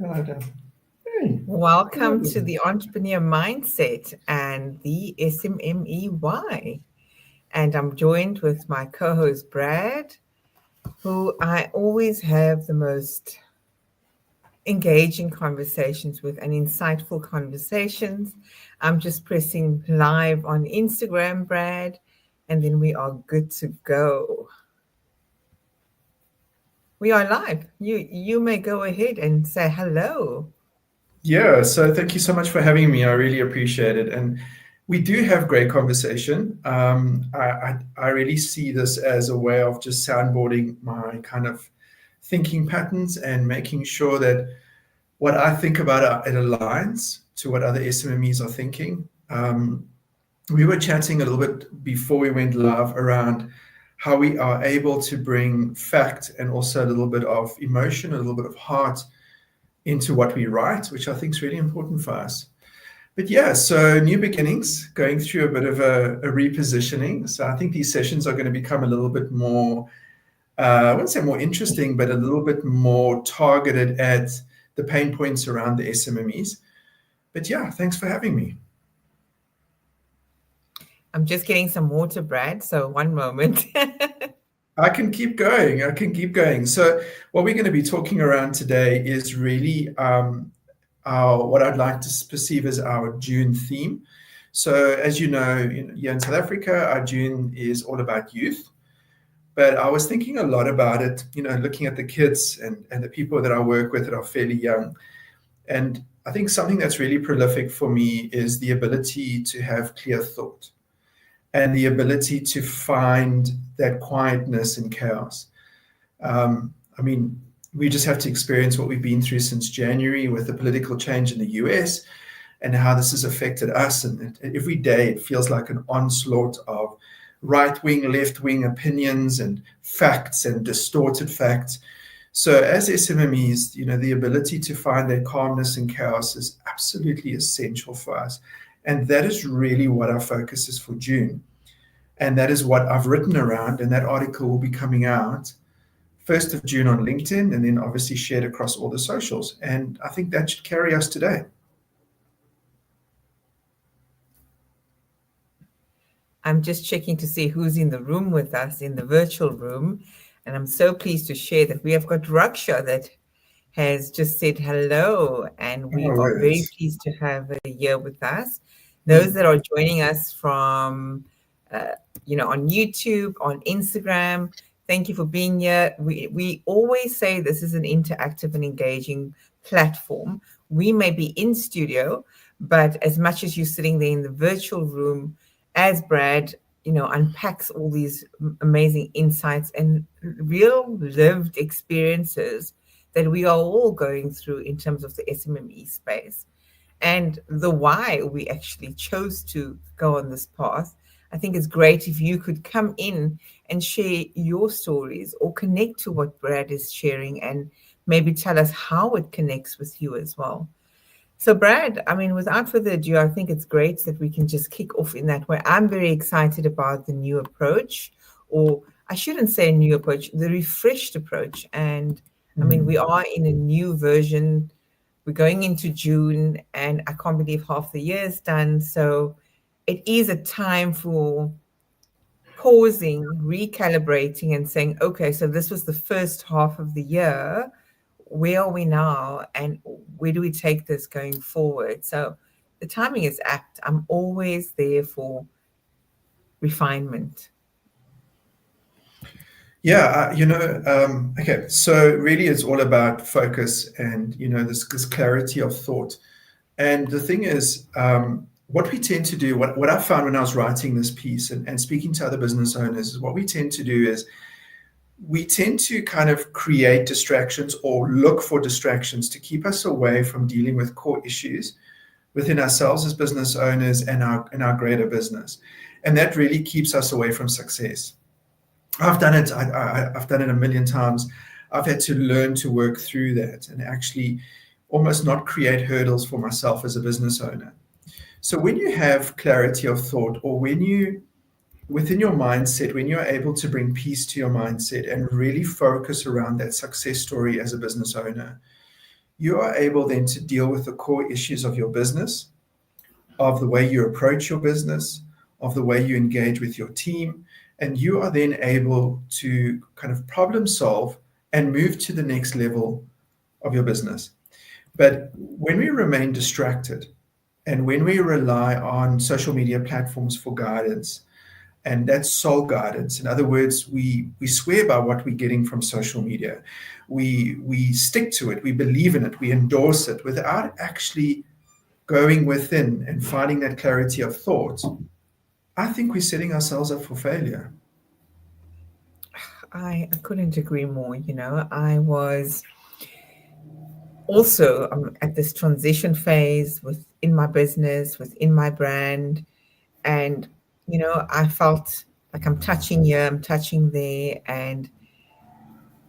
Hey, Welcome to the Entrepreneur Mindset and the SMMEY. And I'm joined with my co host, Brad, who I always have the most engaging conversations with and insightful conversations. I'm just pressing live on Instagram, Brad, and then we are good to go. We are live. You may go ahead and say hello. Yeah, so thank you so much for having me. I really appreciate it. And we do have great conversation. I really see this as a way of just soundboarding my kind of thinking patterns and making sure that what I think about it aligns to what other SMMEs are thinking. We were chatting a little bit before we went live around how we are able to bring fact and also a little bit of emotion, a little bit of heart into what we write, which I think is really important for us. But yeah, so new beginnings, going through a bit of a repositioning. So I think these sessions are going to become a little bit more, I wouldn't say more interesting, but a little bit more targeted at the pain points around the SMMEs. But yeah, thanks for having me. I'm just getting some water, Brad. So, one moment. I can keep going. I can keep going. So what we're going to be talking around today is really our what I'd like to perceive as our June theme. So as you know, here in South Africa, our June is all about youth. But I was thinking a lot about it, looking at the kids and the people that I work with that are fairly young. And I think something that's really prolific for me is the ability to have clear thought and the ability to find that quietness in chaos. I mean, we just have to experience what we've been through since January with the political change in the US and how this has affected us. And every day it feels like an onslaught of right wing, left wing opinions and facts and distorted facts. So, as SMMEs, the ability to find that calmness in chaos is absolutely essential for us. And that is really what our focus is for June. And that is what I've written around. And that article will be coming out 1st of June on LinkedIn and then obviously shared across all the socials. And I think that should carry us today. I'm just checking to see who's in the room with us in the virtual room. And I'm so pleased to share that we have got Raksha that has just said hello. And we Oh, are very words. pleased to have her here with us. Those Mm. that are joining us from, uh, on YouTube, on Instagram, thank you for being here. We always say this is an interactive and engaging platform. We may be in studio, but as much as you're sitting there in the virtual room, as Brad, unpacks all these amazing insights and real lived experiences that we are all going through in terms of the SMME space and the why we actually chose to go on this path. I think it's great if you could come in and share your stories or connect to what Brad is sharing and maybe tell us how it connects with you as well. So, Brad, I mean, without further ado, I think it's great that we can just kick off in that way. I'm very excited about the new approach, or I shouldn't say a new approach, the refreshed approach. And I mean, we Mm. are in a new version. We're going into June, and I can't believe half the year is done. So, it is a time for pausing, recalibrating, and saying, okay, so this was the first half of the year. Where are we now? And where do we take this going forward? So the timing is apt. I'm always there for refinement. Yeah, okay. So really it's all about focus and, this clarity of thought. And the thing is, what we tend to do, what I found when I was writing this piece and speaking to other business owners, is what we tend to do is we tend to kind of create distractions or look for distractions to keep us away from dealing with core issues within ourselves as business owners and our greater business. And that really keeps us away from success. I've done it. I've done it a million times. I've had to learn to work through that and actually almost not create hurdles for myself as a business owner. So when you have clarity of thought, or when you within your mindset, when you're able to bring peace to your mindset and really focus around that success story as a business owner, you are able then to deal with the core issues of your business, of the way you approach your business, of the way you engage with your team, and you are then able to kind of problem solve and move to the next level of your business. But when we remain distracted and when we rely on social media platforms for guidance, and that's sole guidance. In other words, we swear by what we're getting from social media. We stick to it, we believe in it, we endorse it without actually going within and finding that clarity of thought. I think we're setting ourselves up for failure. I couldn't agree more. I was also at this transition phase within my business, within my brand. And, I felt like I'm touching here, I'm touching there. And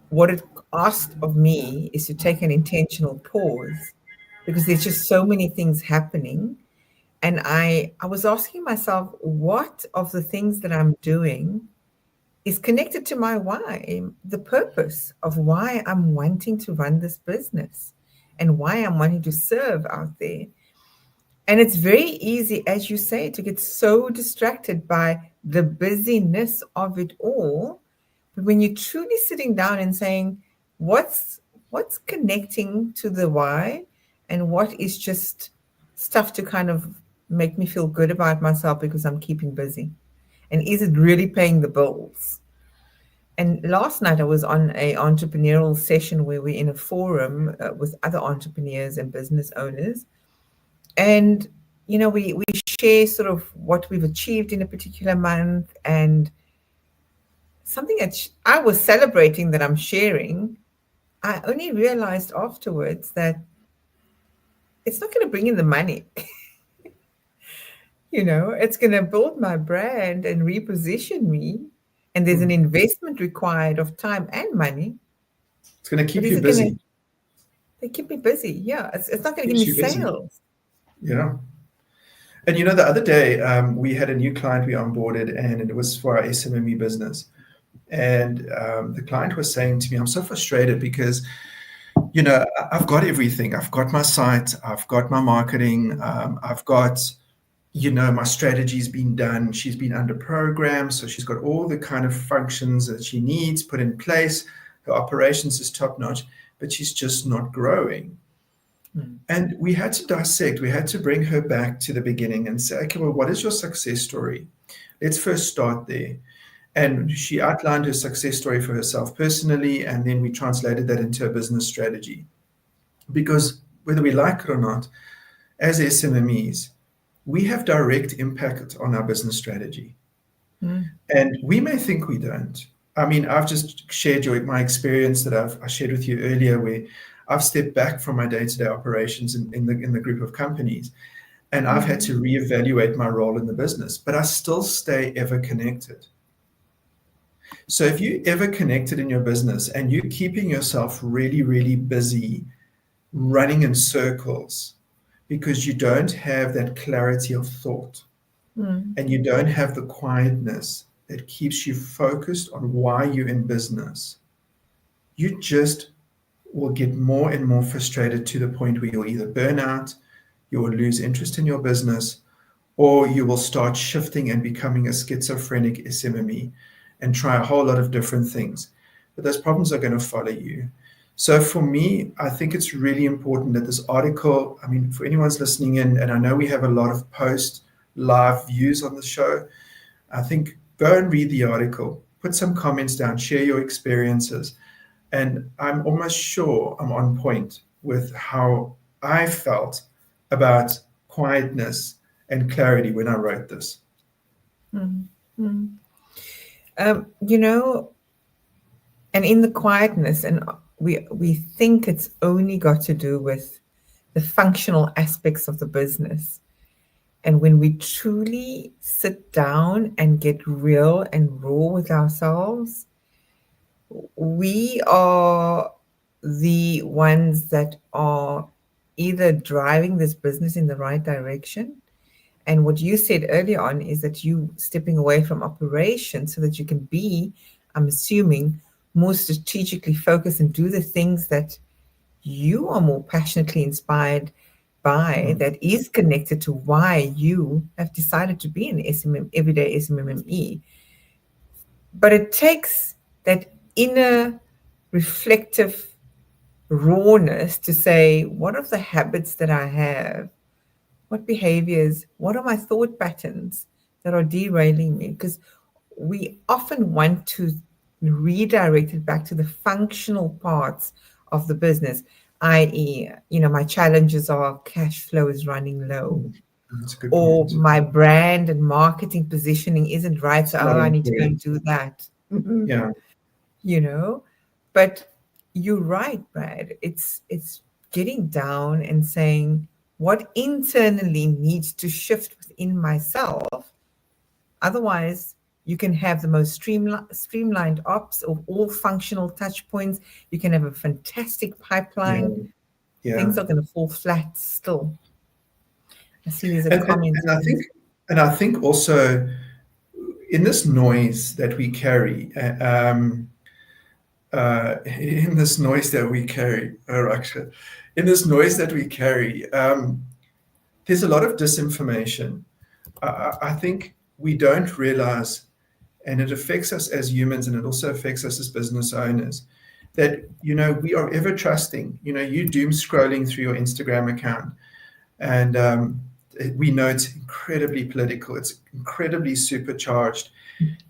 what it asked of me is to take an intentional pause because there's just so many things happening. And I was asking myself, what of the things that I'm doing is connected to my why, the purpose of why I'm wanting to run this business and why I'm wanting to serve out there. And it's very easy, as you say, to get so distracted by the busyness of it all. But when you're truly sitting down and saying, what's connecting to the why and what is just stuff to kind of make me feel good about myself because I'm keeping busy? And is it really paying the bills? And last night I was on a entrepreneurial session where we're in a forum with other entrepreneurs and business owners. And, we share sort of what we've achieved in a particular month, and something that I was celebrating that I'm sharing. I only realized afterwards that it's not going to bring in the money. It's going to build my brand and reposition me. And there's an investment required of time and money. It's going to keep you busy. They keep me busy. Yeah. It's not going to give me sales. Yeah. And the other day we had a new client we onboarded, and it was for our SMME business. And the client was saying to me, I'm so frustrated because, I've got everything. I've got my site. I've got my marketing. I've got, my strategy's been done. She's been under program. So she's got all the kind of functions that she needs put in place. Her operations is top notch, but she's just not growing. And we had to dissect, we had to bring her back to the beginning and say, okay, well, what is your success story? Let's first start there. And she outlined her success story for herself personally, and then we translated that into a business strategy. Because whether we like it or not, as SMMEs, we have direct impact on our business strategy. And we may think we don't. I mean, I've just shared my experience that I shared with you earlier, where I've stepped back from my day-to-day operations in the group of companies, and I've had to reevaluate my role in the business, but I still stay ever connected. So if you're ever connected in your business and you're keeping yourself really, really busy running in circles because you don't have that clarity of thought and you don't have the quietness that keeps you focused on why you're in business, you just will get more and more frustrated to the point where you'll either burn out, you will lose interest in your business, or you will start shifting and becoming a schizophrenic SMME and try a whole lot of different things. But those problems are going to follow you. So for me, I think it's really important that this article, I mean, for anyone's listening in, and I know we have a lot of post live views on the show, I think go and read the article, put some comments down, share your experiences. And I'm almost sure I'm on point with how I felt about quietness and clarity when I wrote this. And in the quietness, and we think it's only got to do with the functional aspects of the business. And when we truly sit down and get real and raw with ourselves, we are the ones that are either driving this business in the right direction. And what you said earlier on is that you stepping away from operations so that you can be, I'm assuming, more strategically focused and do the things that you are more passionately inspired by, that is connected to why you have decided to be an SMM, everyday SMME. But it takes that inner reflective rawness to say, what are the habits that I have? What behaviors, what are my thought patterns that are derailing me? Because we often want to redirect it back to the functional parts of the business, i.e., my challenges are cash flow is running low, That's a good or point. my brand and marketing positioning isn't right, so It's not I need to go and important. do that. Yeah. you know but you're right, Brad. It's getting down and saying what internally needs to shift within myself. Otherwise, you can have the most streamlined ops of all functional touch points. You can have a fantastic Yeah. pipeline. Yeah. Things are going to fall flat still. I see there's a And, and, comment. and I think, and I think also in this noise that we carry, in this noise that we carry, Raksha, in this noise that we carry, there's a lot of disinformation. I think we don't realize, and it affects us as humans, and it also affects us as business owners, that we are ever trusting. You doom scrolling through your Instagram account, and we know it's incredibly political. It's incredibly supercharged.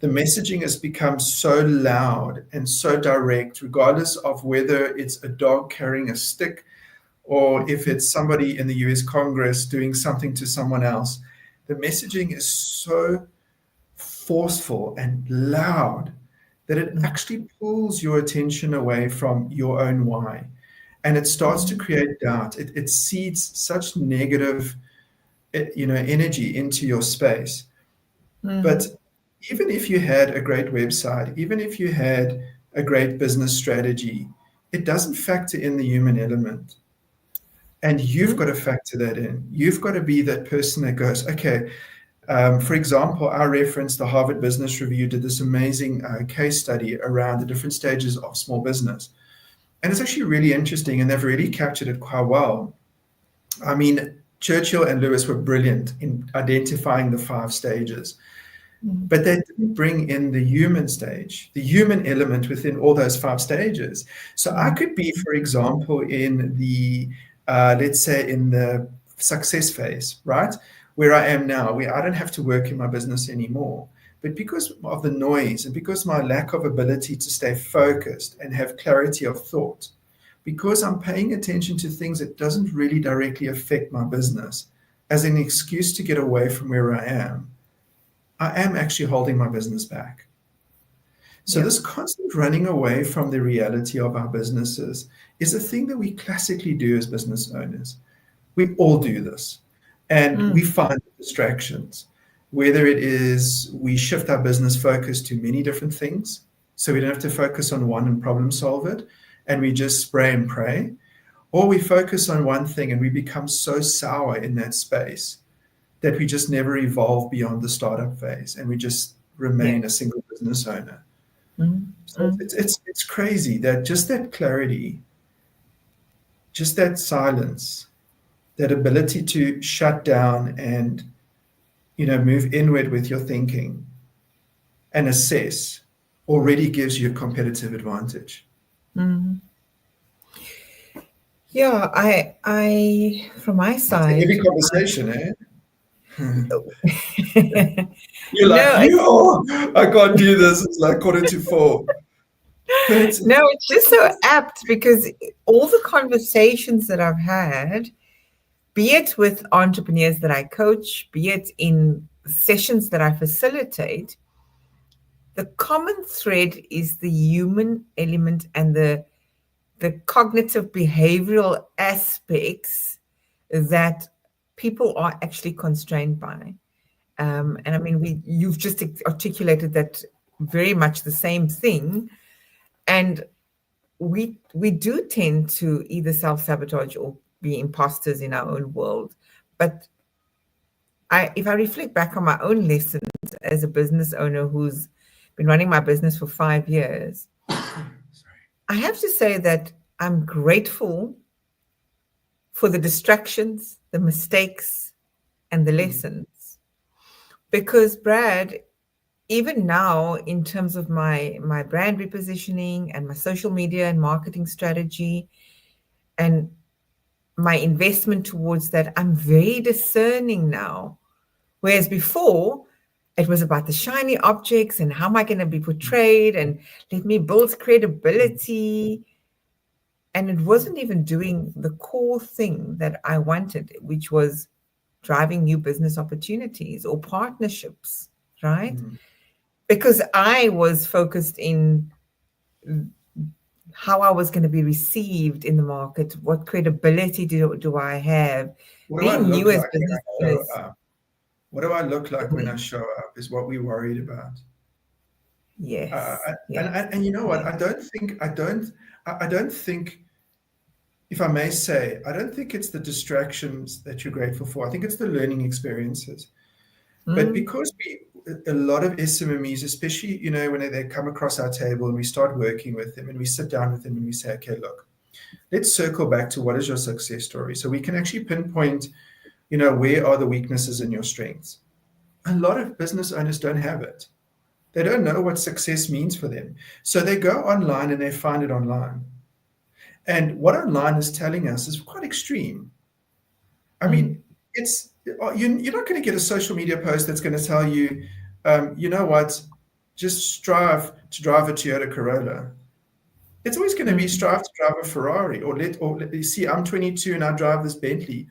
The messaging has become so loud and so direct, regardless of whether it's a dog carrying a stick or if it's somebody in the US Congress doing something to someone else. The messaging is so forceful and loud that it actually pulls your attention away from your own why. And it starts to create doubt. It seeds such negative energy into your space. But even if you had a great website, even if you had a great business strategy, it doesn't factor in the human element. And you've got to factor that in. You've got to be that person that goes, okay, for example, I referenced the Harvard Business Review did this amazing case study around the different stages of small business. And it's actually really interesting, and they've really captured it quite well. I mean, Churchill and Lewis were brilliant in identifying the 5 stages. But they didn't bring in the human stage, the human element within all those 5 stages. So I could be, for example, in the, let's say, in the success phase, right? Where I am now, where I don't have to work in my business anymore. But because of the noise and because my lack of ability to stay focused and have clarity of thought, because I'm paying attention to things that doesn't really directly affect my business as an excuse to get away from where I am actually holding my business back. So this constant running away from the reality of our businesses is a thing that we classically do as business owners. We all do this. And we find distractions, whether it is we shift our business focus to many different things, so we don't have to focus on one and problem solve it, and we just spray and pray, or we focus on one thing and we become so sour in that space that we just never evolve beyond the startup phase and we just remain a single business owner. So it's crazy that just that clarity, just that silence, that ability to shut down and move inward with your thinking and assess already gives you a competitive advantage. Yeah, I from my side, It's a heavy conversation, eh? You're like, no, I can't do this. It's like 4:45. no, it's just so apt because all the conversations that I've had, be it with entrepreneurs that I coach, be it in sessions that I facilitate, the common thread is the human element and the cognitive behavioral aspects that people are actually constrained by. And I mean, you've just articulated that very much the same thing. And we do tend to either self-sabotage or be imposters in our own world. But if I reflect back on my own lessons as a business owner who's been running my business for 5 years, I have to say that I'm grateful for the distractions, the mistakes, and the Mm. lessons. Because Brad, even now, in terms of my brand repositioning and my social media and marketing strategy and my investment towards that, I'm very discerning now. Whereas before, it was about the shiny objects and how am I going to be portrayed and let me build credibility. And it wasn't even doing the core thing that I wanted, which was driving new business opportunities or partnerships, right? Mm. Because I was focused in how I was going to be received in the market, what credibility do I have, What do I being look new as like when business I show owners. up? What do I look like when I show up is what we're worried about. Yes, And you know what? yes. I don't think, if I may say, I don't think it's the distractions that you're grateful for. I think it's the learning experiences. But Mm, because a lot of SMMEs, especially, when they come across our table and we start working with them and we sit down with them and we say, okay, look, let's circle back to what is your success story. So we can actually pinpoint, where are the weaknesses and your strengths. A lot of business owners don't have it. They don't know what success means for them. So they go online and they find it online. And what online is telling us is quite extreme. I mm, mean, you're not going to get a social media post that's going to tell you, you know what, just strive to drive a Toyota Corolla. It's always going to be mm, strive to drive a Ferrari, or see, I'm 22 and I drive this Bentley.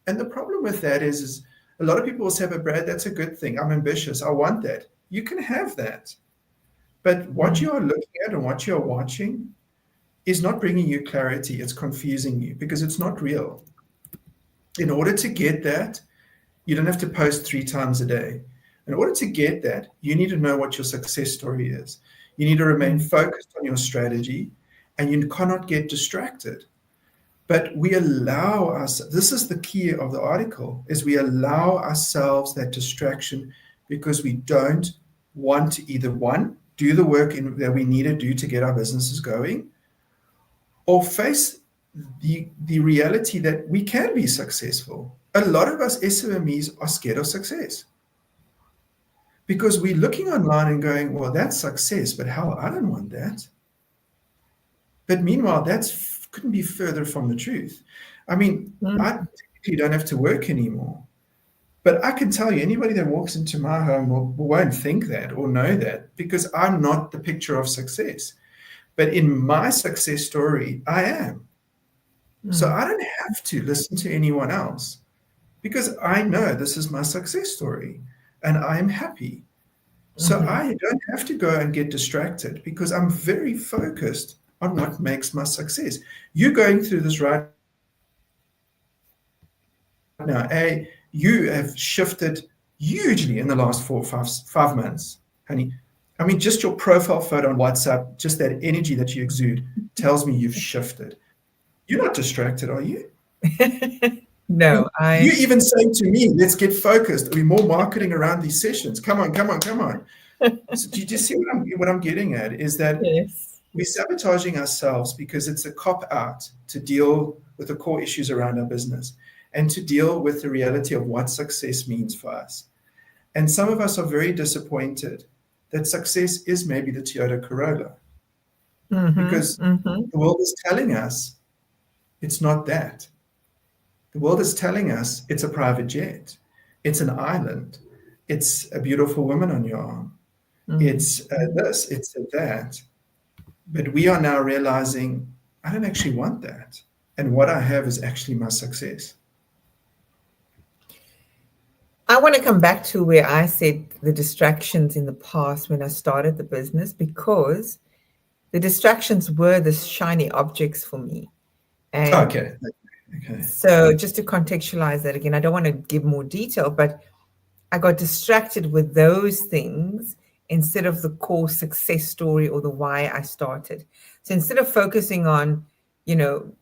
And the problem with that is a lot of people will say, but Brad, that's a good thing. I'm ambitious. I want that. You can have that. But what mm, you are looking at and what you're watching is not bringing you clarity. It's confusing you because it's not real. In order to get that, you don't have to post 3 times a day. In order to get that, you need to know what your success story is. You need to remain mm, focused on your strategy and you cannot get distracted. But we allow us, this is the key of the article, is we allow ourselves that distraction because we don't want to either, one, do the work that we need to do to get our businesses going, or face the reality that we can be successful. A lot of us SMMEs are scared of success because we're looking online and going, well, that's success, but hell, I don't want that. But meanwhile, that's couldn't be further from the truth. I mean, I mm, technically don't have to work anymore. But I can tell you, anybody that walks into my home won't think that or know that because I'm not the picture of success. But in my success story, I am. So mm, I don't have to listen to anyone else because I know this is my success story and I am happy. So mhm. I don't have to go and get distracted because I'm very focused on what makes my success. You're going through this right now. You have shifted hugely in the last 5 months, honey. I mean, just your profile photo on WhatsApp, just that energy that you exude tells me you've shifted. You're not distracted, are you? I No, mean, you even saying to me, let's get focused. Are we more marketing around these sessions? Come on, come on, come on. So do you just see what I'm getting at is that yes. we're sabotaging ourselves because it's a cop out to deal with the core issues around our business and to deal with the reality of what success means for us. And some of us are very disappointed that success is maybe the Toyota Corolla Mm-hmm, because mm-hmm, the world is telling us it's not that. The world is telling us it's a private jet, it's an island, it's a beautiful woman on your arm, mm. it's this, it's that. But we are now realizing I don't actually want that. And what I have is actually my success. I want to come back to where I said the distractions in the past when I started the business, because the distractions were the shiny objects for me. And Okay. Okay. so, just to contextualize that again, I don't want to give more detail, but I got distracted with those things instead of the core success story or the why I started. So, instead of focusing on, you know,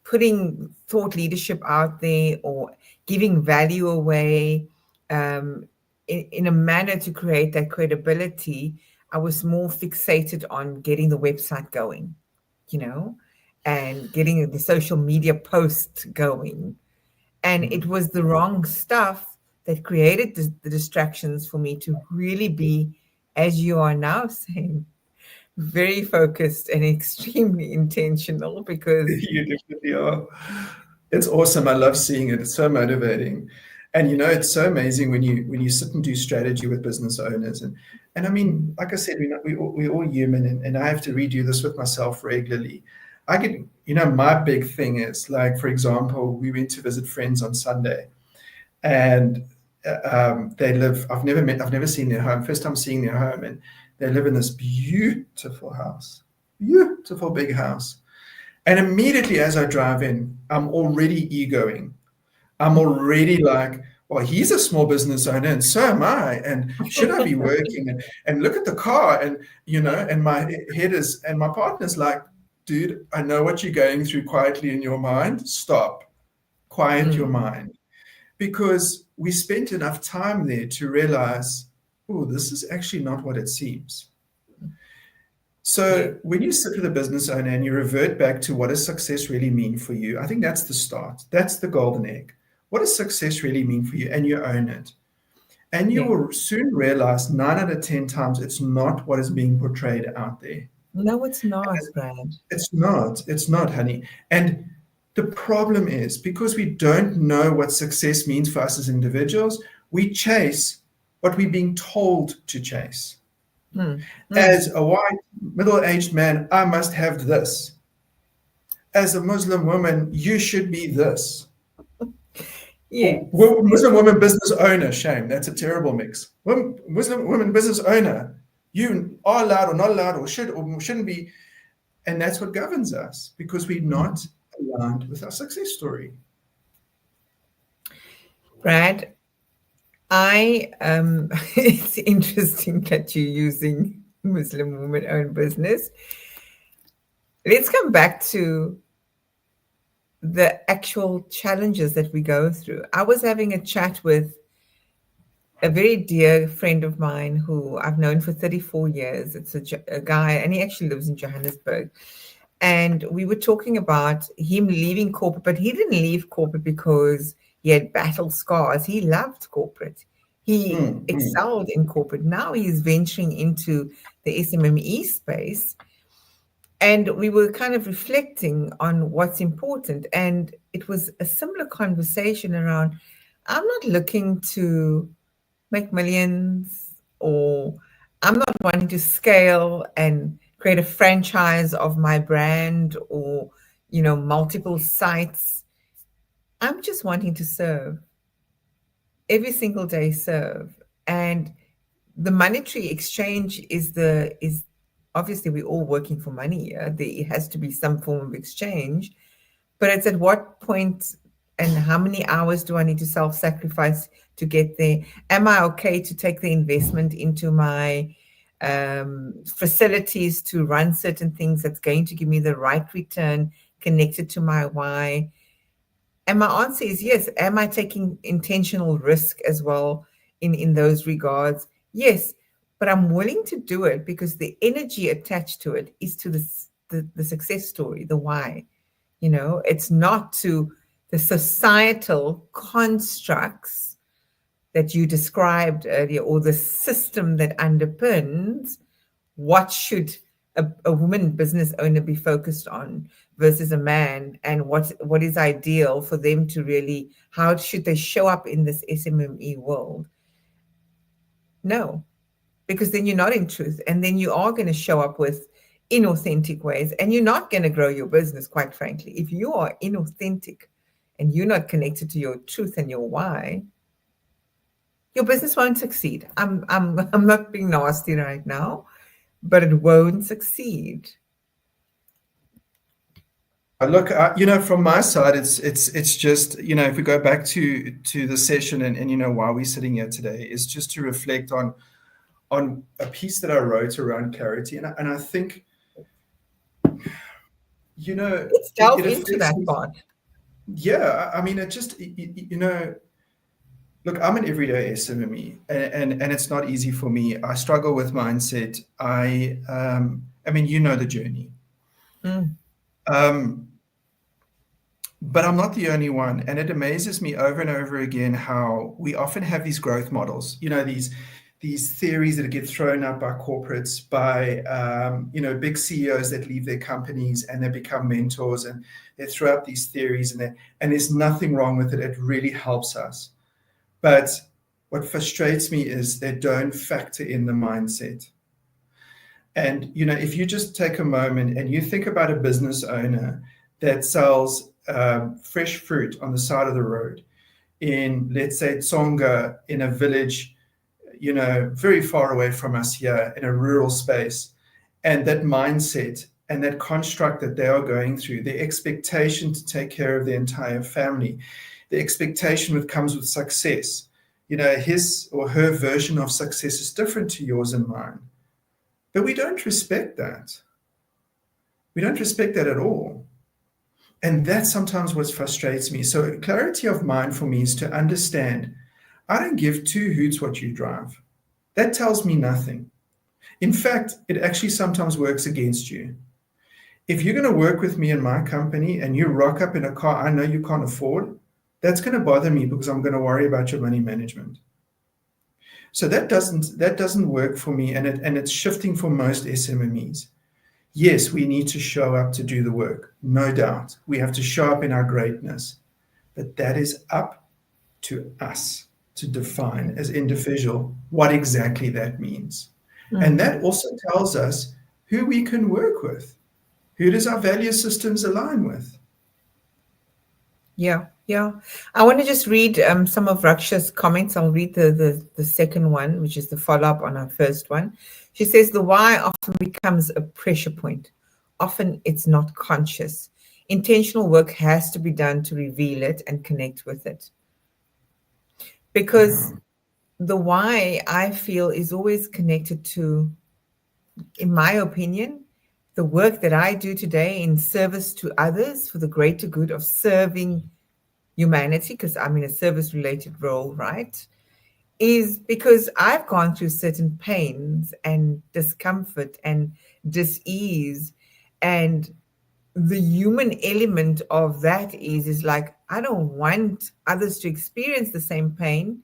putting thought leadership out there or giving value away in a manner to create that credibility, I was more fixated on getting the website going, you know, and getting the social media posts going. And it Mm. was the wrong stuff that created the distractions for me to really be, as you are now saying, very focused and extremely intentional because You definitely are. It's awesome. I love seeing it. It's so motivating. And it's so amazing when you sit and do strategy with business owners. And I mean, mm, like I said, we're all human, and I have to redo this with myself regularly. I get, my big thing is like, for example, we went to visit friends on Sunday, and they live. I've never seen their home. First time seeing their home, and they live in this beautiful big house. And immediately as I drive in, I'm already egoing. I'm already like, well, he's a small business owner and so am I. And should I be working? And look at the car. And my head is, and my partner's like, dude, I know what you're going through quietly in your mind. Stop, quiet your mm, mind. Because we spent enough time there to realize, oh, this is actually not what it seems. yeah, So when you sit with a business owner and you revert back to what does success really mean for you, I think that's the start. That's the golden egg. What does success really mean for you? And you own it. And you yeah. will soon realize 9 out of 10 times it's not what is being portrayed out there. No, it's not, Brad. It's not. It's not, honey. And the problem is because we don't know what success means for us as individuals, we chase what we're being told to chase. Mm, mm, As a white middle-aged man, I must have this. As a Muslim woman, you should be this. yes, Muslim woman business owner, shame. That's a terrible mix. Muslim woman business owner, you are allowed or not allowed or should or shouldn't be. And that's what governs us because we're not aligned with our success story. Brad. I it's interesting that you're using Muslim woman-owned business. Let's come back to the actual challenges that we go through. I was having a chat with a very dear friend of mine who I've known for 34 years. It's a guy, and he actually lives in Johannesburg. And we were talking about him leaving corporate, but he didn't leave corporate because he had battle scars. He loved corporate. He Mm, mm. excelled in corporate. Now he's venturing into the SMME space. And we were kind of reflecting on what's important. And it was a similar conversation around I'm not looking to make millions, or I'm not wanting to scale and create a franchise of my brand, or multiple sites. I'm just wanting to serve every single day, serve. And the monetary exchange is obviously we're all working for money here. There has to be some form of exchange, but it's at what point and how many hours do I need to self-sacrifice to get there? Am I okay to take the investment into my facilities to run certain things that's going to give me the right return connected to my why? And my answer is yes. Am I taking intentional risk as well in those regards? Yes, but I'm willing to do it because the energy attached to it is to the success story, the why. It's not to the societal constructs that you described earlier, or the system that underpins what should a woman business owner be focused on versus a man, and what is ideal for them to really, how should they show up in this SMME world. No, because then you're not in truth, and then you are going to show up with inauthentic ways, and you're not going to grow your business, quite frankly. If you are inauthentic and you're not connected to your truth and your why, your business won't succeed. I'm not being nasty right now, but it won't succeed. Look, from my side, it's just if we go back to the session and why we're sitting here today is just to reflect on a piece that I wrote around clarity, and I think Let's it delve into affects that me. part. Yeah, I mean, it just look, I'm an everyday SMME, and it's not easy for me. I struggle with mindset. I mean, the journey. Mm, Um, but I'm not the only one, and it amazes me over and over again how we often have these growth models. These theories that get thrown up by corporates, by big CEOs that leave their companies and they become mentors, and they throw up these theories, and there's nothing wrong with it. It really helps us. But what frustrates me is they don't factor in the mindset. And if you just take a moment and you think about a business owner that sells fresh fruit on the side of the road in, let's say, Tsonga, in a village, very far away from us here, in a rural space, and that mindset and that construct that they are going through, the expectation to take care of the entire family, the expectation that comes with success, his or her version of success is different to yours and mine. But we don't respect that. We don't respect that at all. And that's sometimes what frustrates me. So clarity of mind for me is to understand, I don't give two hoots what you drive. That tells me nothing. In fact, it actually sometimes works against you. If you're going to work with me in my company and you rock up in a car I know you can't afford, that's going to bother me because I'm going to worry about your money management. So that doesn't work for me, and it's shifting for most SMMEs. Yes, we need to show up to do the work, no doubt. We have to show up in our greatness, but that is up to us to define as individual what exactly that means. Mm-hmm. And that also tells us who we can work with. Who does our value systems align with? Yeah. I want to just read some of Raksha's comments. I'll read the second one, which is the follow-up on our first one. She says, the why often becomes a pressure point. Often it's not conscious. Intentional work has to be done to reveal it and connect with it. Because the why, I feel, is always connected to, in my opinion, the work that I do today in service to others for the greater good of serving humanity, because I'm in a service-related role, right, is because I've gone through certain pains and discomfort and dis-ease, and the human element of that is like, I don't want others to experience the same pain,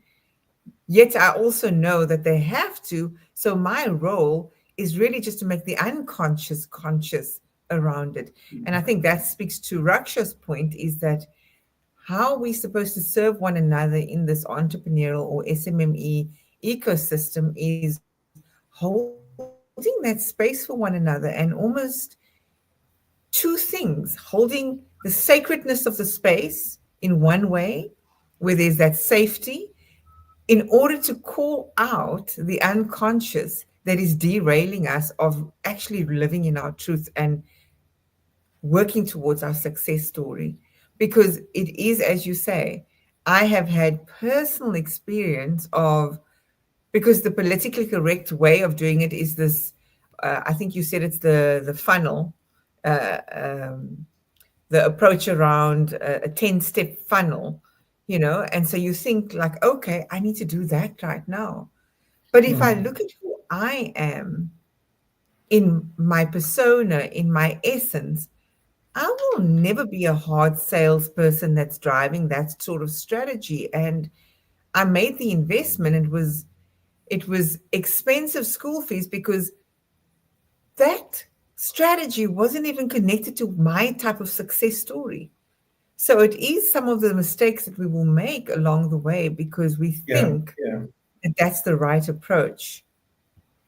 yet I also know that they have to. So my role is really just to make the unconscious conscious around it. And I think that speaks to Raksha's point, is that how are we supposed to serve one another in this entrepreneurial or SMME ecosystem is holding that space for one another, and almost two things: holding the sacredness of the space in one way, where there's that safety, in order to call out the unconscious that is derailing us of actually living in our truth and working towards our success story. Because it is, as you say, I have had personal experience of, because the politically correct way of doing it is this, I think you said it's the funnel, the approach around a 10-step funnel, and so you think like, okay, I need to do that right now. But if I look at who I am in my persona, in my essence, I will never be a hard salesperson that's driving that sort of strategy. And I made the investment. It was expensive school fees because that strategy wasn't even connected to my type of success story. So it is some of the mistakes that we will make along the way because we think that that's the right approach.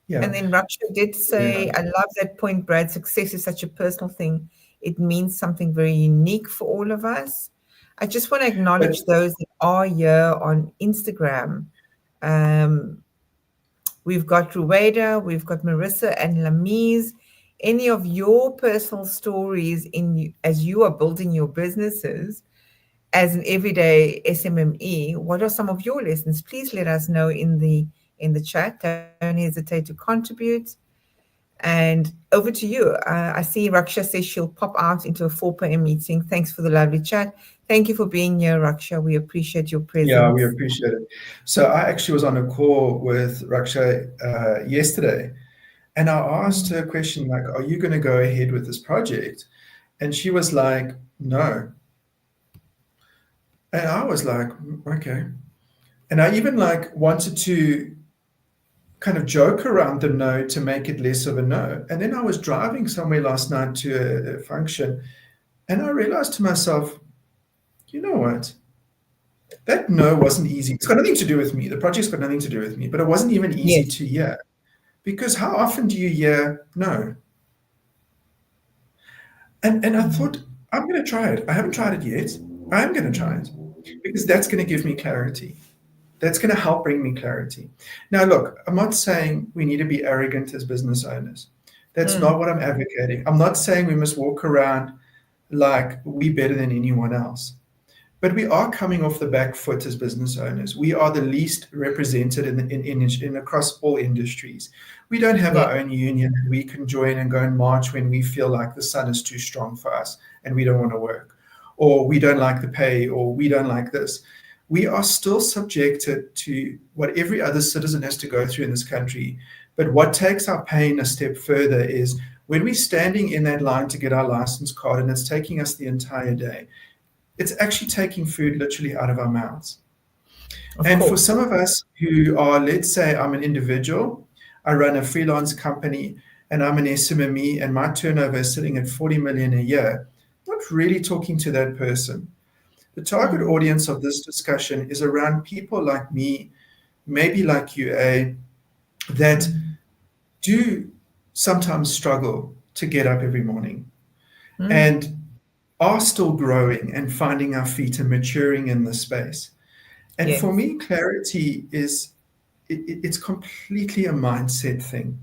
Yeah. And then Raksha did say, I love that point, Brad, success is such a personal thing. It means something very unique for all of us. I just want to acknowledge those that are here on Instagram. We've got Rueda, we've got Marissa and Lamiz. Any of your personal stories as you are building your businesses as an everyday SMME, what are some of your lessons? Please let us know in the chat. Don't hesitate to contribute. And over to you. I see Raksha says she'll pop out into a 4 p.m. meeting. Thanks for the lovely chat. Thank you for being here, Raksha. We appreciate your presence. Yeah, we appreciate it. So I actually was on a call with Raksha yesterday, and I asked her a question like, are you going to go ahead with this project? And she was like, no. And I was like, okay. And I even like wanted to kind of joke around the no to make it less of a no. And then I was driving somewhere last night to a function, and I realized to myself, you know what? That no wasn't easy. It's got nothing to do with me. The project's got nothing to do with me, but it wasn't even easy Yes. to hear. Because how often do you hear no? And I Mm. thought, I'm going to try it. I haven't tried it yet. I'm going to try it because that's going to give me clarity. That's going to help bring me clarity. Now, look, I'm not saying we need to be arrogant as business owners. That's Mm. not what I'm advocating. I'm not saying we must walk around like we better than anyone else. But we are coming off the back foot as business owners. We are the least represented in across all industries. We don't have Yeah. our own union that we can join and go and march when we feel like the sun is too strong for us and we don't want to work, or we don't like the pay, or we don't like this. We are still subjected to what every other citizen has to go through in this country. But what takes our pain a step further is when we're standing in that line to get our license card and it's taking us the entire day, it's actually taking food literally out of our mouths. Of And for course. some of us who are, let's say I'm an individual, I run a freelance company and I'm an SMME and my turnover is sitting at 40 million a year, not really talking to that person. The target Mm. audience of this discussion is around people like me, maybe like you, that Mm. do sometimes struggle to get up every morning Mm. and are still growing and finding our feet and maturing in this space. And for Yes. me, clarity is it's completely a mindset thing.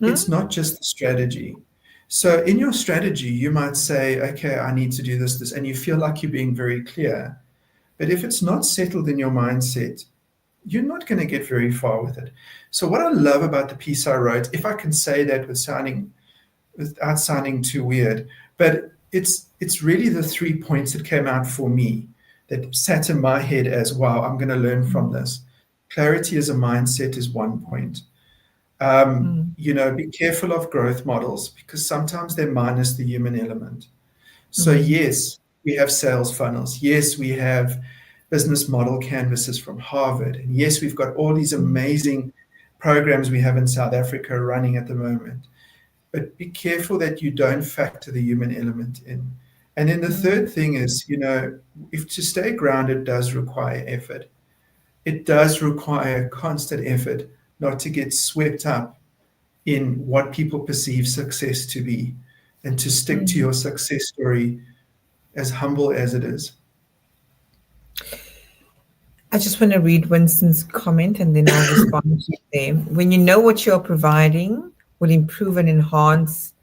It's Mm. not just the strategy. So in your strategy, you might say, okay, I need to do this, this, and you feel like you're being very clear. But if it's not settled in your mindset, you're not going to get very far with it. So what I love about the piece I wrote, if I can say that without sounding too weird, but it's really the 3 points that came out for me that sat in my head as, wow, I'm going to learn from this. Clarity as a mindset is 1 point. Mm. Be careful of growth models because sometimes they minus the human element. So Mm. yes, we have sales funnels. Yes, we have business model canvases from Harvard. And yes, we've got all these Mm. amazing programs we have in South Africa running at the moment. But be careful that you don't factor the human element in. And then the Mm. third thing is, if to stay grounded does require effort, it does require constant effort not to get swept up in what people perceive success to be and to stick to Mm. your success story as humble as it is. I just want to read Winston's comment and then I'll respond to them. When you know what you're providing will improve and enhance,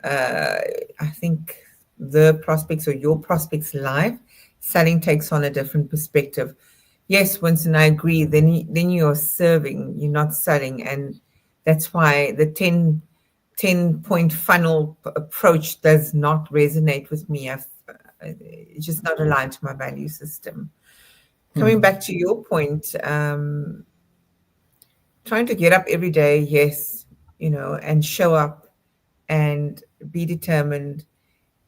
uh, I think, the prospects or your prospects' life, selling takes on a different perspective. Yes, Winston, I agree. Then you're serving, you're not selling. And that's why the 10-point funnel approach does not resonate with me. It's just not aligned to my value system. Coming Hmm. back to your point, trying to get up every day, yes, and show up and be determined.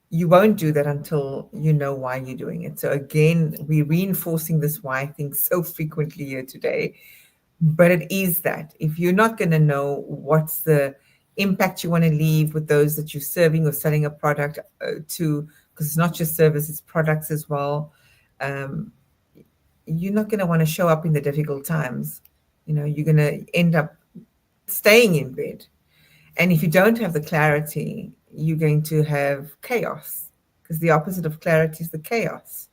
You won't do that until you know why you're doing it. So again, we're reinforcing this why thing so frequently here today. But it is that if you're not going to know what's the impact you want to leave with those that you're serving or selling a product to, because it's not just service, it's products as well. Um, you're not going to want to show up in the difficult times. You're going to end up staying in bed. And if you don't have the clarity, you're going to have chaos because the opposite of clarity is the chaos.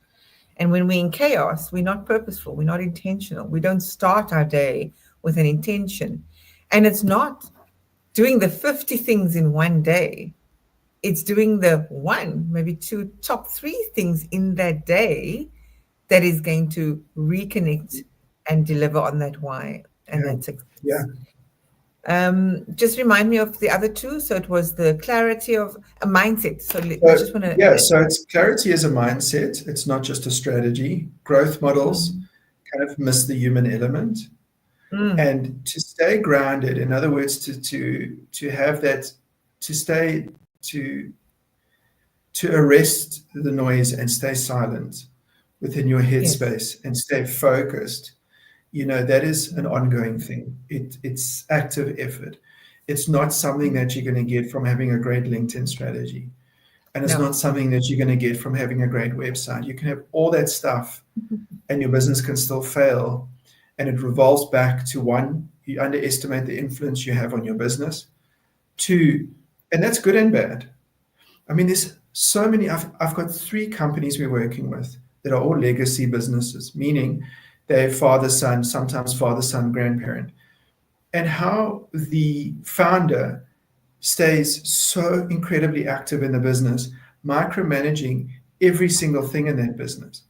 And when we're in chaos, we're not purposeful, we're not intentional. We don't start our day with an intention. And it's not doing the 50 things in one day. It's doing the one, maybe two, top three things in that day that is going to reconnect and deliver on that why and Yeah. that Yeah. success. Just remind me of the other two. So it was the clarity of a mindset. So we So, just want to. yeah, so it's clarity as a mindset. It's not just a strategy. Growth models Mm. kind of miss the human element. Mm. And to stay grounded, in other words, to have that, to stay to to arrest the noise and stay silent within your Yes. headspace and stay focused, that is an ongoing thing. It's active effort. It's not something that you're going to get from having a great LinkedIn strategy. And it's not No. something that you're going to get from having a great website. You can have all that stuff and your business can still fail. And it revolves back to one, you underestimate the influence you have on your business. Two, and that's good and bad. I mean, there's so many. I've got 3 companies we're working with that are all legacy businesses, meaning they're father, son, sometimes father, son, grandparent. And how the founder stays so incredibly active in the business, micromanaging every single thing in that business.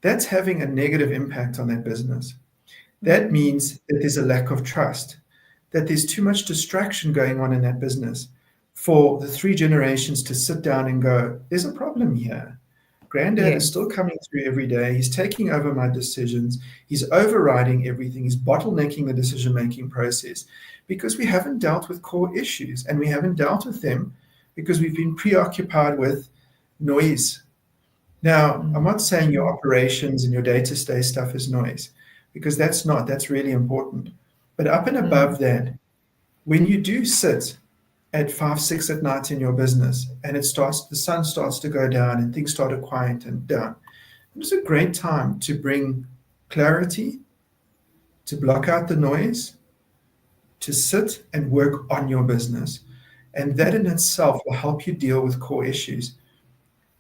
That's having a negative impact on that business. That means that there's a lack of trust, that there's too much distraction going on in that business for the 3 generations to sit down and go, there's a problem here. Granddad is still Yes. coming through every day. He's taking over my decisions. He's overriding everything. He's bottlenecking the decision making process because we haven't dealt with core issues, and we haven't dealt with them because we've been preoccupied with noise. Now, I'm not saying your operations and your day-to-day stuff is noise, because that's really important. But up and above that, when you do sit at 5, 6 at night in your business and the sun starts to go down and things start to quiet and down, it's a great time to bring clarity, to block out the noise, to sit and work on your business. And that in itself will help you deal with core issues.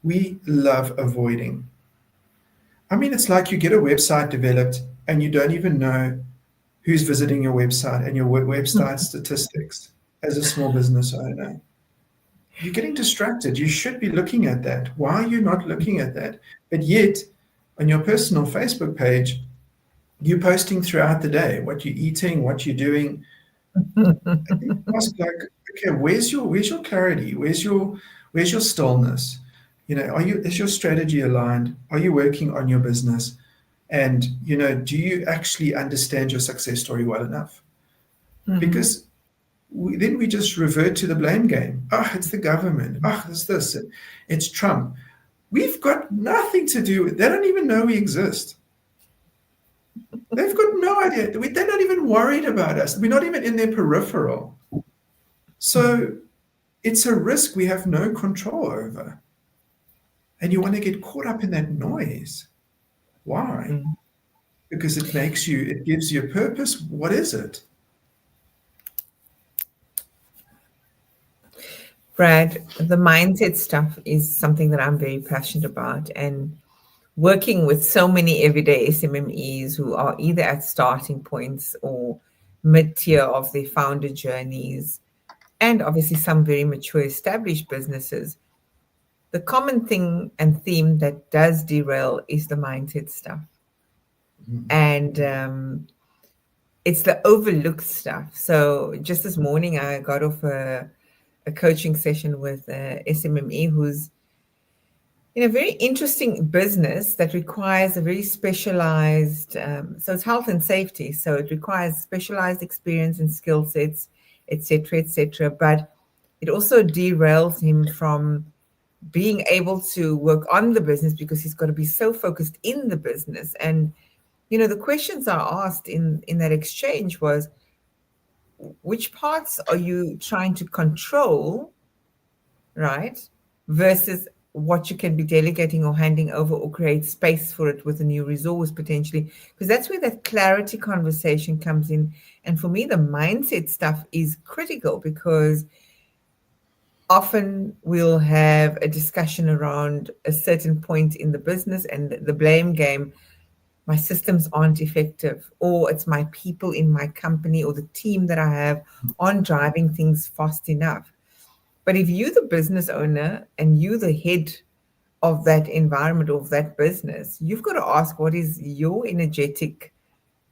We love avoiding. I mean, it's like you get a website developed and you don't even know who's visiting your website and your website statistics as a small business owner. You're getting distracted. You should be looking at that. Why are you not looking at that? But yet, on your personal Facebook page, you're posting throughout the day what you're eating, what you're doing. And you ask, like, okay, where's your clarity? Where's your stillness? Is your strategy aligned? Are you working on your business? And do you actually understand your success story well enough? Because then we just revert to the blame game. Oh, it's the government. Oh, it's this. It's Trump. We've got nothing to do with. They don't even know we exist. They've got no idea. They're not even worried about us. We're not even in their peripheral. So it's a risk we have no control over. And you want to get caught up in that noise. Why? Because it gives you a purpose. What is it? Brad, the mindset stuff is something that I'm very passionate about, and working with so many everyday SMMEs who are either at starting points or mid-tier of their founder journeys, and obviously some very mature established businesses. The common thing and theme that does derail is the mindset stuff. And it's the overlooked stuff. So just this morning, I got off a coaching session with SMME who's in a very interesting business that requires a very specialized, so it's health and safety. So it requires specialized experience and skill sets, et cetera, et cetera. But it also derails him from being able to work on the business because he's got to be so focused in the business. And, the questions I asked in that exchange was, which parts are you trying to control, right? Versus what you can be delegating or handing over or create space for it with a new resource potentially. Because that's where that clarity conversation comes in. And for me, the mindset stuff is critical because often we'll have a discussion around a certain point in the business and the blame game. My systems aren't effective, or it's my people in my company or the team that I have aren't driving things fast enough. But if you're the business owner and you're the head of that environment or of that business, you've got to ask what is your energetic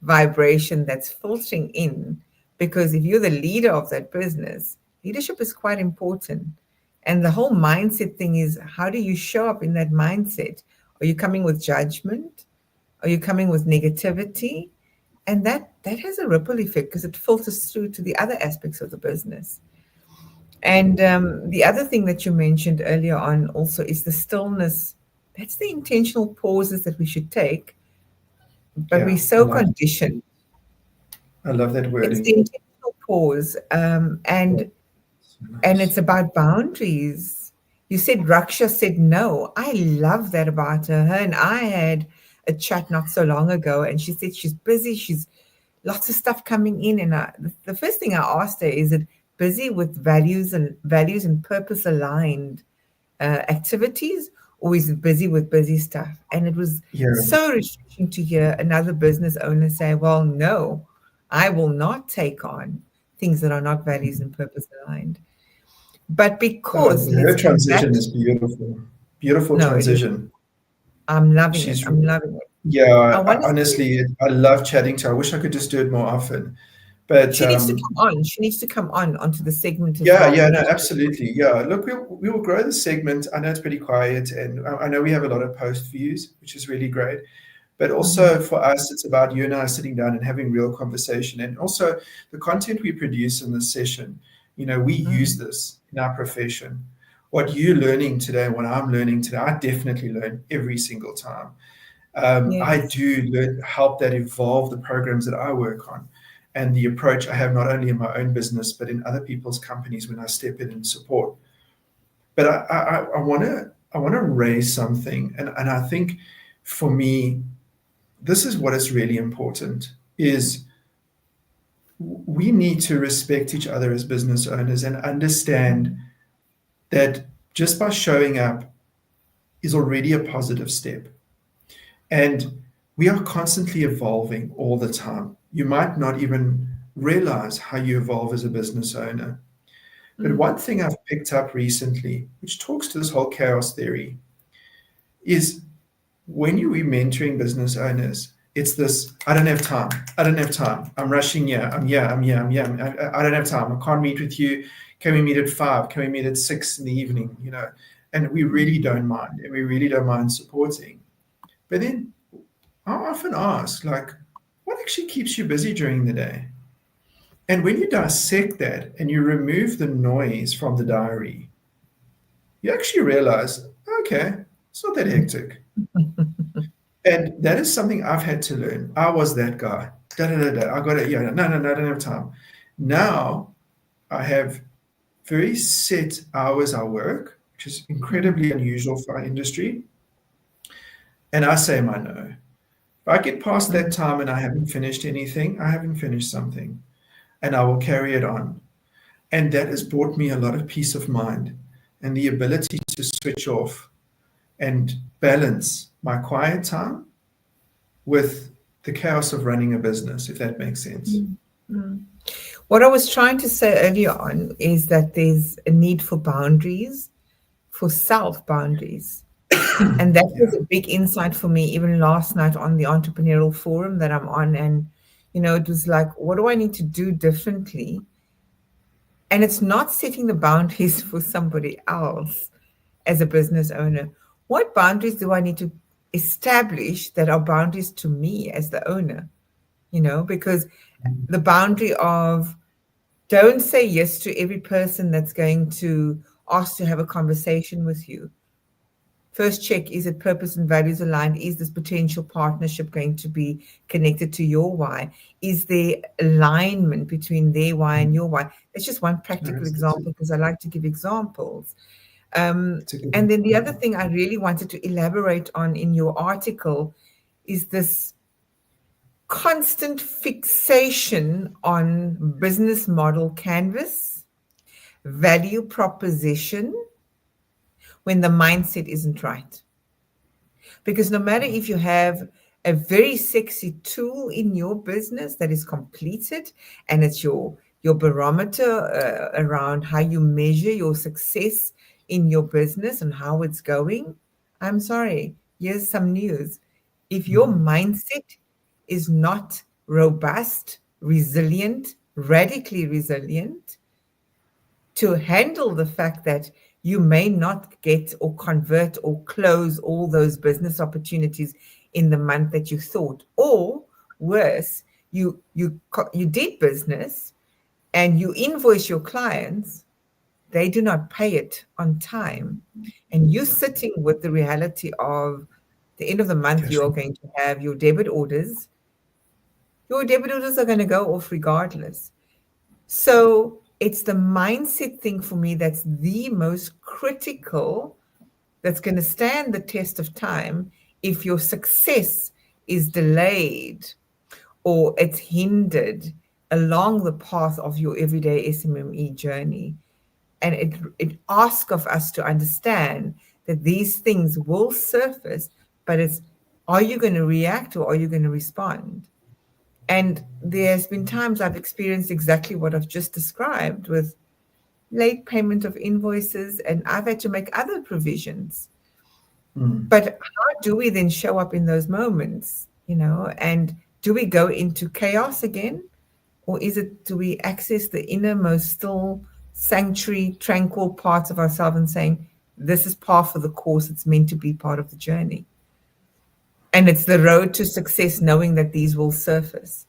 vibration that's filtering in. Because if you're the leader of that business, leadership is quite important. And the whole mindset thing is, how do you show up in that mindset? Are you coming with judgment? Are you coming with negativity? And that has a ripple effect because it filters through to the other aspects of the business. And the other thing that you mentioned earlier on also is the stillness. That's the intentional pauses that we should take, but we're Yeah, I so like. conditioned. I love that It's the wording. intentional pause, Yeah, so and nice. it's about boundaries. You said Raksha said no. I love that about her. Her and I had a chat not so long ago, and she said she's busy. She's lots of stuff coming in, and the first thing I asked her is it busy with values and purpose aligned activities, or is it busy with busy stuff? And it was Yeah. so refreshing to hear another business owner say, "Well, no, I will not take on things that are not values and purpose aligned." But because let's Her come back transition to is beautiful. Beautiful no, it is. transition. I'm loving it. She's, I'm loving it. yeah, I want to say honestly, I love chatting to her. I wish I could just do it more often. But she needs to come on. She needs to come on onto the segment as yeah, well yeah, no, because absolutely. Yeah, look, we will grow the segment. I know it's pretty quiet, and I know we have a lot of post views, which is really great. But Mhm. also for us, it's about you and I sitting down and having real conversation. And also the content we produce in this session, we use Mm. this in our profession. What you're learning today, what I'm learning today, I definitely learn every single time. I Yes. do help that evolve the programs that I work on and the approach I have not only in my own business, but in other people's companies when I step in and support. But I want to raise something, and I think for me, this is what is really important is we need to respect each other as business owners and understand Mm. that just by showing up is already a positive step. And we are constantly evolving all the time. You might not even realize how you evolve as a business owner. But Mm. one thing I've picked up recently, which talks to this whole chaos theory, is when you are mentoring business owners, it's this I don't have time. I don't have time. I'm rushing here. I'm here. I'm here. I'm here. I don't have time. I can't meet with you. Can we meet at 5? Can we meet at 6 in the evening? And we really Mm. don't mind. And we really don't mind supporting. But then I often ask, like, what actually keeps you busy during the day? And when you dissect that and you remove the noise from the diary, you actually realize, okay, it's not that hectic. And that is something I've had to learn. I was that guy. Da, da, da, da. I got it. Yeah, no, no, no, I don't have time. Now I have very set hours I work, which is Mm. incredibly unusual for our industry. And I say my no. If I get past that Mm. time and I haven't finished anything, I haven't finished something, and I will carry it on. And that has brought me a lot of peace of mind and the ability to switch off and balance my quiet time with the chaos of running a business, if that makes sense. Mm. Mm. What I was trying to say earlier on is that there's a need for boundaries, for self boundaries. And that was Yeah. a big insight for me, even last night on the entrepreneurial forum that I'm on. And, it was like, what do I need to do differently? And it's not setting the boundaries for somebody else as a business owner. What boundaries do I need to establish that are boundaries to me as the owner? Because the boundary of don't say yes to every person that's going to ask to have a conversation with you. First check, is it purpose and values aligned? Is this potential partnership going to be connected to your why? Is there alignment between their why and your why? That's just one No, practical it's example because I like to give examples. a good And then the other example. thing I really wanted to elaborate on in your article is this constant fixation on business model canvas, value proposition, when the mindset isn't right. Because no matter if you have a very sexy tool in your business that is completed and it's your barometer around how you measure your success in your business and how it's going, I'm sorry, here's some news. If your Mhm. mindset is not robust, resilient, radically resilient, to handle the fact that you may not get or convert or close all those business opportunities in the month that you thought, or worse, you did business and you invoice your clients, they do not pay it on time, and you're sitting with the reality of the end of the month, Cash you're flow. going to have your debit orders are going to go off regardless. So it's the mindset thing for me that's the most critical, that's going to stand the test of time if your success is delayed or it's hindered along the path of your everyday SMME journey. And it asks of us to understand that these things will surface, but it's, are you going to react or are you going to respond? And there's been times I've experienced exactly what I've just described with late payment of invoices, and I've had to make other provisions. Mm. But how do we then show up in those moments, and do we go into chaos again? Or is it, do we access the innermost, still sanctuary, tranquil parts of ourselves and saying, this is par for the course, it's meant to be part of the journey? And it's the road to success, knowing that these will surface.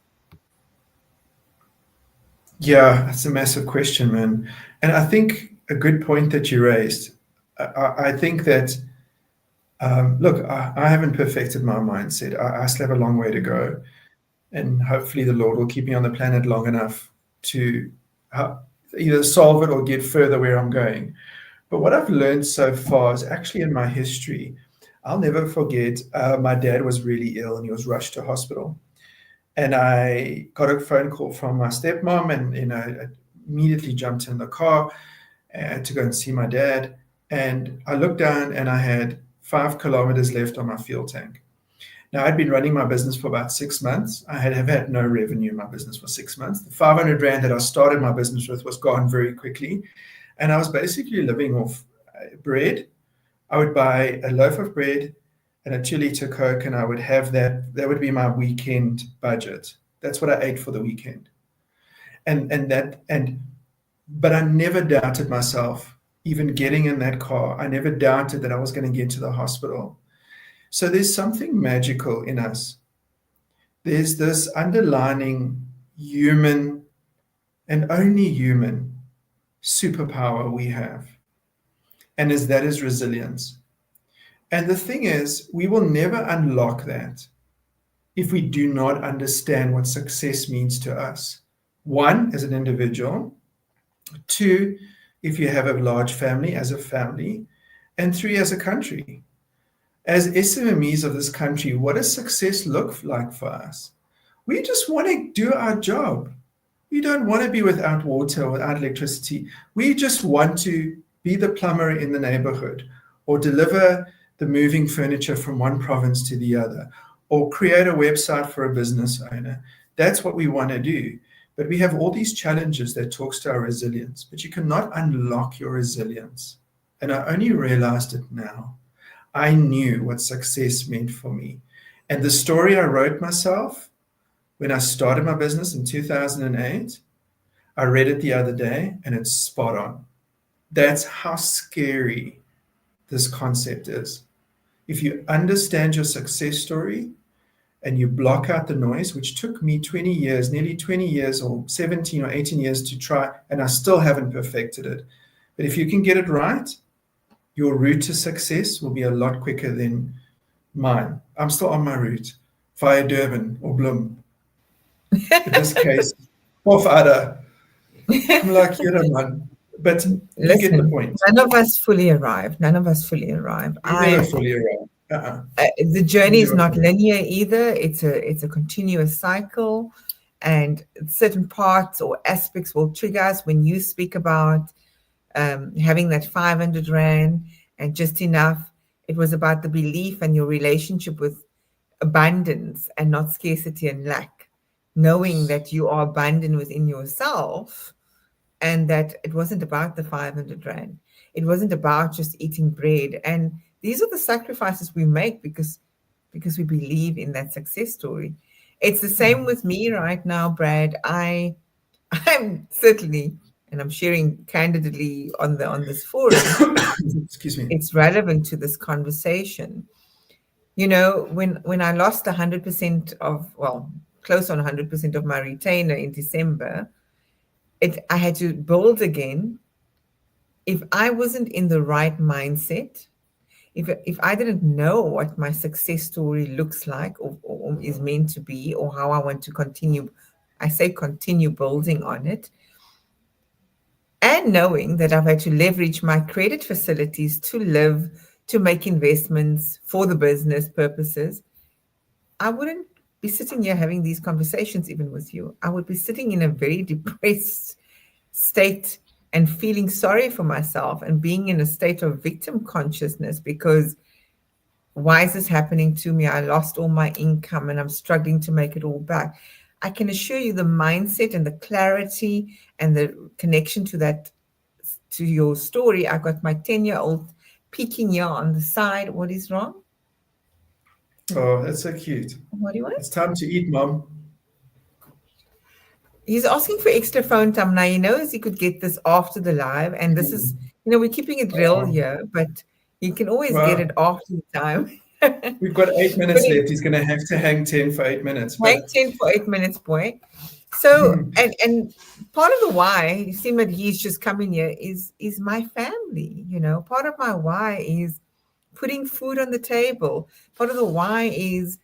Yeah, that's a massive question, man. And I think a good point that you raised. I think that, look, I haven't perfected my mindset. I still have a long way to go. And hopefully the Lord will keep me on the planet long enough to either solve it or get further where I'm going. But what I've learned so far is actually in my history. I'll never forget, my dad was really ill and he was rushed to hospital. And I got a phone call from my stepmom, and I immediately jumped in the car to go and see my dad. And I looked down and I had 5 kilometers left on my fuel tank. Now, I'd been running my business for about 6 months. I have had no revenue in my business for 6 months. The 500 Rand that I started my business with was gone very quickly. And I was basically living off bread. I would buy a loaf of bread and a 2 liter Coke, and I would have that. That would be my weekend budget. That's what I ate for the weekend. But I never doubted myself, even getting in that car. I never doubted that I was going to get to the hospital. So there's something magical in us. There's this underlying human and only human superpower we have. And that is resilience. And the thing is, we will never unlock that if we do not understand what success means to us. One, as an individual. Two, if you have a large family, as a family. And three, as a country. As SMMEs of this country, what does success look like for us? We just want to do our job. We don't want to be without water, without electricity. We just want to be the plumber in the neighborhood, or deliver the moving furniture from one province to the other, or create a website for a business owner. That's what we want to do. But we have all these challenges that talks to our resilience, but you cannot unlock your resilience. And I only realized it now. I knew what success meant for me. And the story I wrote myself when I started my business in 2008, I read it the other day and it's spot on. That's how scary this concept is. If you understand your success story and you block out the noise, which took me 20 years, nearly 20 years or 17 or 18 years to try, and I still haven't perfected it. But if you can get it right, your route to success will be a lot quicker than mine. I'm still on my route via Durban or Bloem. In this case, of Ada. I'm like, you know, man. But you get the Listen, point. none of us fully arrive. None of us fully arrive. You never fully arrive. Uh-uh. The journey is Never not fully. linear either. It's a continuous cycle, and certain parts or aspects will trigger us. When you speak about having that 500 Rand and just enough, it was about the belief and your relationship with abundance and not scarcity and lack, knowing that you are abundant within yourself, and that it wasn't about the 500 Rand. It wasn't about just eating bread. And these are the sacrifices we make because we believe in that success story. It's the same with me right now, Brad. I'm certainly, and I'm sharing candidly on this forum, Excuse me. it's relevant to this conversation. You know, when I lost 100% of, well, close on 100% of my retainer in December, I had to build again. if I wasn't in the right mindset, if I didn't know what my success story looks like, or is meant to be, or how I want to continue, I say continue building on it, and knowing that I've had to leverage my credit facilities to live, to make investments for the business purposes, I wouldn't be sitting here having these conversations even with you. I would be sitting in a very depressed state and feeling sorry for myself and being in a state of victim consciousness because why is this happening to me? I lost all my income and I'm struggling to make it all back. I can assure you the mindset and the clarity and the connection to that, to your story. I got my 10-year-old peeking here on the side. What is wrong? Oh, that's so cute. What do you want? It's time to eat, Mom. He's asking for extra phone time. Now, he knows he could get this after the live. And this is, we're keeping it real Oh, here, but you can always get well, it after the time. we've got 8 minutes But left. He's going to have to hang 10 for 8 minutes. hang But 10 for 8 minutes, boy. So, and part of the why, you see that he's just coming here is my family. Part of my why is putting food on the table. Part of the why is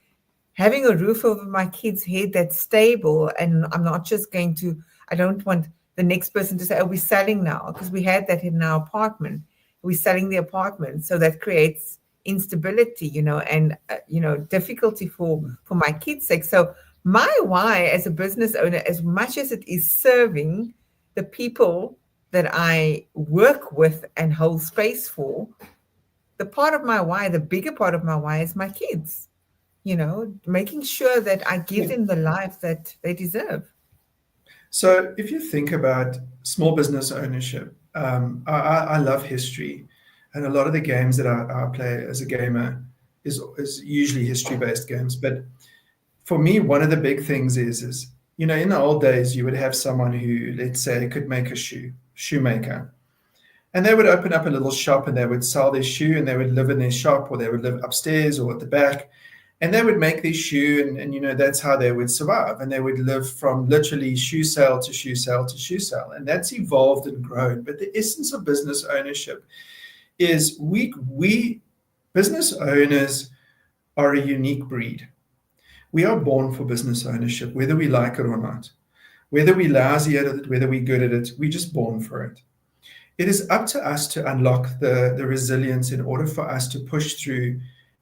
having a roof over my kids' head that's stable. And I'm not just I don't want the next person to say, oh, we're selling now, because we had that in our apartment. We're selling the apartment. So that creates instability, and, difficulty for my kids' sake. So my why as a business owner, as much as it is serving the people that I work with and hold space for, the part of my why, the bigger part of my why is my kids, making sure that I give them the life that they deserve. so if you think about small business ownership, I love history. And a lot of the games that I play as a gamer is usually history-based games. But for me, one of the big things is in the old days, you would have someone who, let's say, could make a shoemaker. And they would open up a little shop and they would sell their shoe and they would live in their shop, or they would live upstairs or at the back. And they would make their shoe and that's how they would survive. And they would live from literally shoe sale to shoe sale to shoe sale. And that's evolved and grown. But the essence of business ownership is we business owners are a unique breed. We are born for business ownership, whether we like it or not. Whether we're lousy at it, whether we're good at it, we're just born for it. It is up to us to unlock the resilience in order for us to push through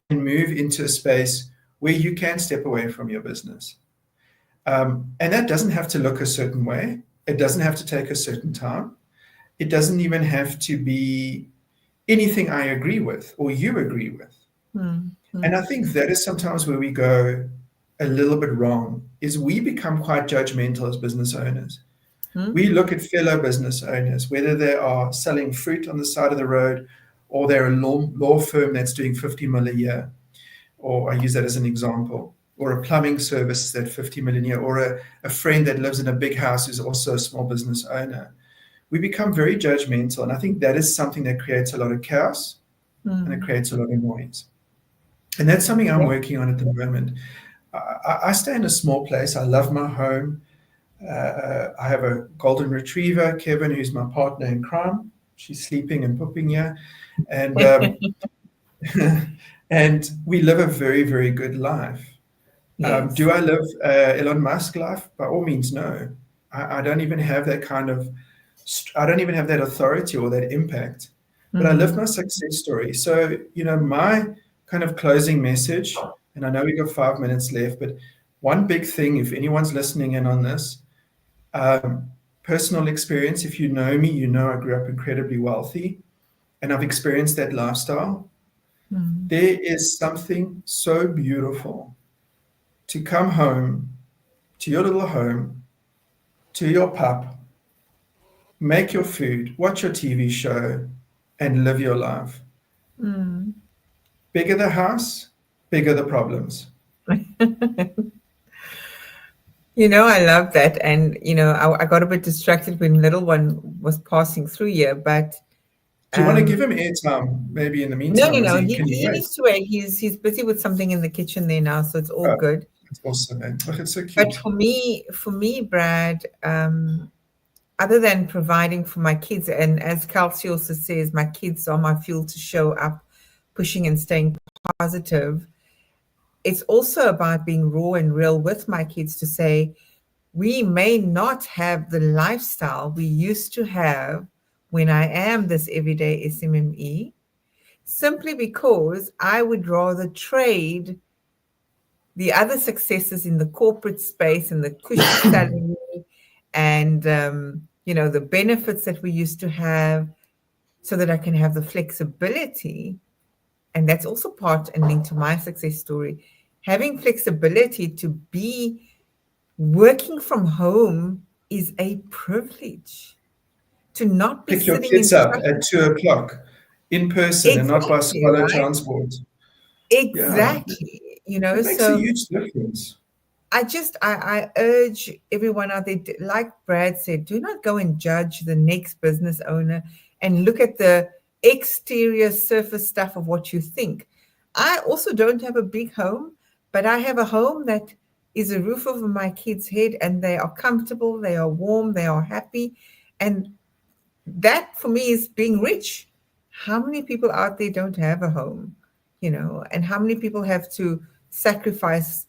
and move into a space where you can step away from your business. And that doesn't have to look a certain way. It doesn't have to take a certain time. It doesn't even have to be anything I agree with or you agree with. Mm-hmm. And I think that is sometimes where we go a little bit wrong, is we become quite judgmental as business owners. Mm-hmm. We look at fellow business owners, whether they are selling fruit on the side of the road or they're a law firm that's doing 50 million a year, or I use that as an example, or a plumbing service that's 50 million a year, or a friend that lives in a big house who's also a small business owner. We become very judgmental. And I think that is something that creates a lot of chaos and it creates a lot of noise. And that's something I'm working on at the moment. I stay in a small place. I love my home. I have a golden retriever, Kevin, who's my partner in crime. She's sleeping and pooping here. And and we live a very, very good life. Yes. Do I live Elon Musk life? By all means, no. I don't even have that I don't even have that authority or that impact. But I live my success story. So, my kind of closing message, and I know we got 5 minutes left, but one big thing, if anyone's listening in on this, personal experience, if you know me, you know I grew up incredibly wealthy and I've experienced that lifestyle. There is something so beautiful to come home to your little home, to your pup, make your food, watch your TV show, and live your life. Bigger the house, bigger the problems. I love that. And, I got a bit distracted when little one was passing through here, but. Do you want to give him airtime maybe in the meantime? No. He wait? needs to wait. He's busy with something in the kitchen there now, so it's all good. That's awesome, man. Oh, it's so cute. But for me, Brad, other than providing for my kids, and as Kelsey also says, my kids are my fuel to show up, pushing and staying positive. It's also about being raw and real with my kids to say, we may not have the lifestyle we used to have when I am this everyday SMME, simply because I would rather trade the other successes in the corporate space and the cushy salary and the benefits that we used to have, so that I can have the flexibility. And that's also part and linked to my success story, having flexibility to be working from home is a privilege. To not be Pick your sitting in kids up traffic. at 2 o'clock in person and not by Exactly, smaller right? transport. Yeah, Exactly. it makes a So huge difference. I urge everyone out there, like Brad said, do not go and judge the next business owner and look at the exterior surface stuff of what you think. I also don't have a big home, but I have a home that is a roof over my kids' head, and they are comfortable, they are warm, they are happy. And that for me is being rich. How many people out there don't have a home, and how many people have to sacrifice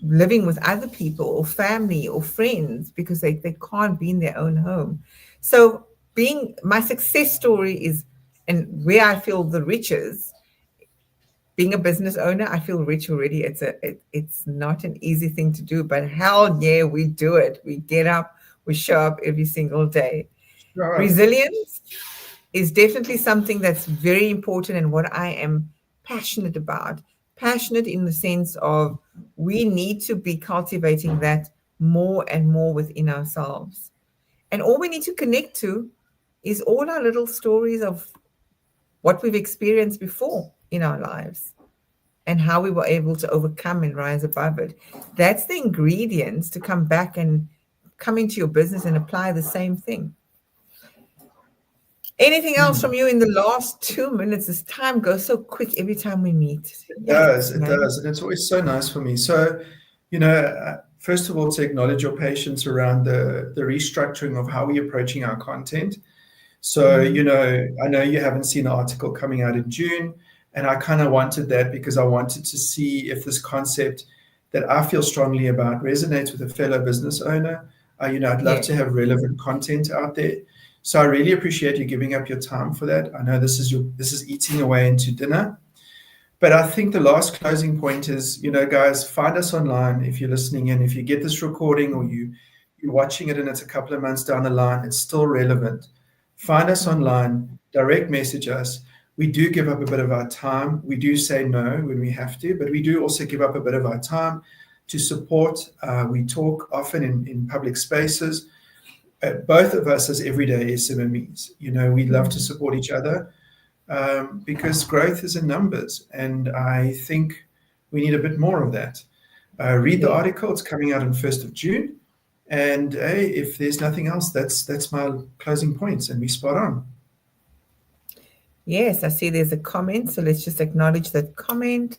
living with other people or family or friends because they can't be in their own home. So being my success story is, and where I feel the riches, being a business owner, I feel rich already. It's not an easy thing to do, but hell yeah, we do it. We get up, we show up every single day. Sure. Resilience is definitely something that's very important and what I am passionate about. Passionate in the sense of we need to be cultivating that more and more within ourselves. And all we need to connect to is all our little stories of what we've experienced before in our lives and how we were able to overcome and rise above it. That's the ingredients to come back and come into your business and apply the same thing. Anything else from you in the last 2 minutes? This time goes so quick every time we meet. Yikes, It man. does. And it's always so nice for me. So, first of all, to acknowledge your patience around the restructuring of how we're approaching our content. So, I know you haven't seen the article coming out in June, and I kind of wanted that because I wanted to see if this concept that I feel strongly about resonates with a fellow business owner. I'd love Yeah. to have relevant content out there. So I really appreciate you giving up your time for that. I know this is eating away into dinner. But I think the last closing point is, guys, find us online if you're listening in. If you get this recording or you're watching it and it's a couple of months down the line, it's still relevant. Find us online, direct message us. We do give up a bit of our time. We do say no when we have to, but we do also give up a bit of our time to support. We talk often in public spaces. Both of us as everyday SMMEs, we love to support each other. Because growth is in numbers, and I think we need a bit more of that. Read the article; it's coming out on 1st of June. And hey, if there's nothing else, that's my closing points, and we spot on. Yes, I see there's a comment. So let's just acknowledge that comment.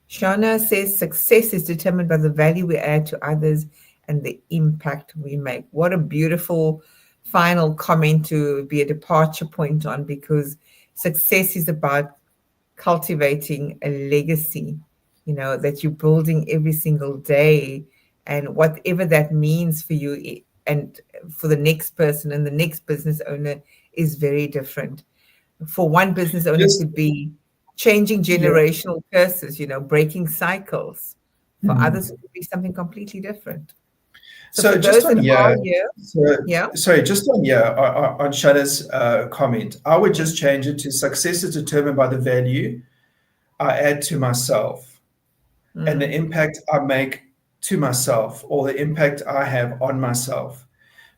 Shana says success is determined by the value we add to others and the impact we make. What a beautiful final comment to be a departure point on, because success is about cultivating a legacy, that you're building every single day, and whatever that means for you and for the next person and the next business owner is very different. For one business owner, it Just could be changing yeah. generational curses, breaking cycles. For others, Mhm. it could be something completely different. So for So just those that on are yeah, here, so, yeah. sorry, just on yeah, on Shana's comment, I would just change it to success is determined by the value I add to myself and the Mm, impact I make to myself or the impact I have on myself.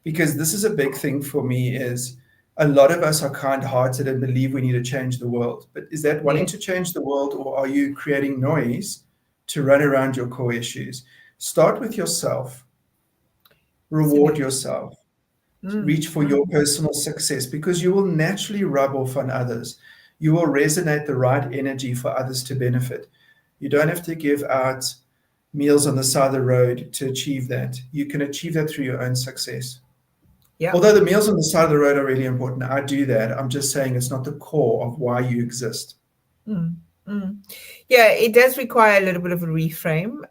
Because this is a big thing for me is a lot of us are kind-hearted and believe we need to change the world. But is that wanting yes. to change the world, or are you creating noise to run around your core issues? Start with yourself, reward Absolutely. yourself, Mm, reach for your mm. personal success, because you will naturally rub off on others. You will resonate the right energy for others to benefit. You don't have to give out meals on the side of the road to achieve that. You can achieve that through your own success. Yeah. Although the meals on the side of the road are really important, I do that. I'm just saying it's not the core of why you exist. Mm, mm. Yeah, it does require a little bit of a reframe,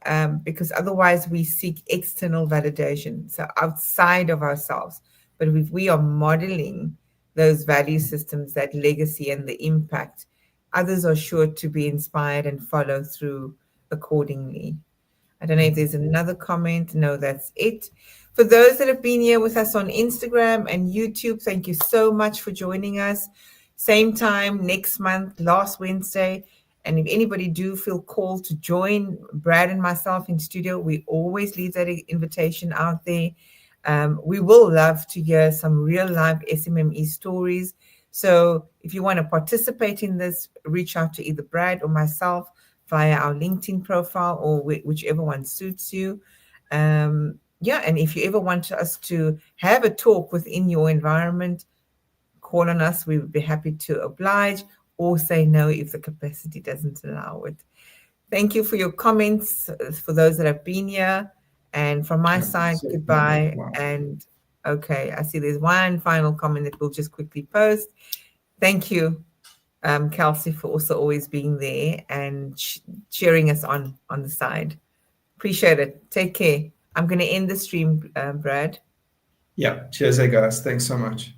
because otherwise we seek external validation, so outside of ourselves. But if we are modeling those value systems, that legacy and the impact, others are sure to be inspired and follow through accordingly. I don't know if there's another comment. No, that's it. For those that have been here with us on Instagram and YouTube, thank you so much for joining us. Same time next month, last Wednesday. And if anybody do feel called to join Brad and myself in studio, we always leave that invitation out there. We will love to hear some real life SMME stories. So if you want to participate in this, reach out to either Brad or myself via our LinkedIn profile, or whichever one suits you. Yeah, and if you ever want us to have a talk within your environment, call on us. We would be happy to oblige, or say no if the capacity doesn't allow it. Thank you for your comments, for those that have been here. And from my side, So, goodbye. wow. And okay, I see there's one final comment that we'll just quickly post. Thank you, Kelsey, for also always being there and cheering us on the side. Appreciate it. Take care. I'm going to end the stream, Brad. Yeah. Cheers, guys. Thanks so much.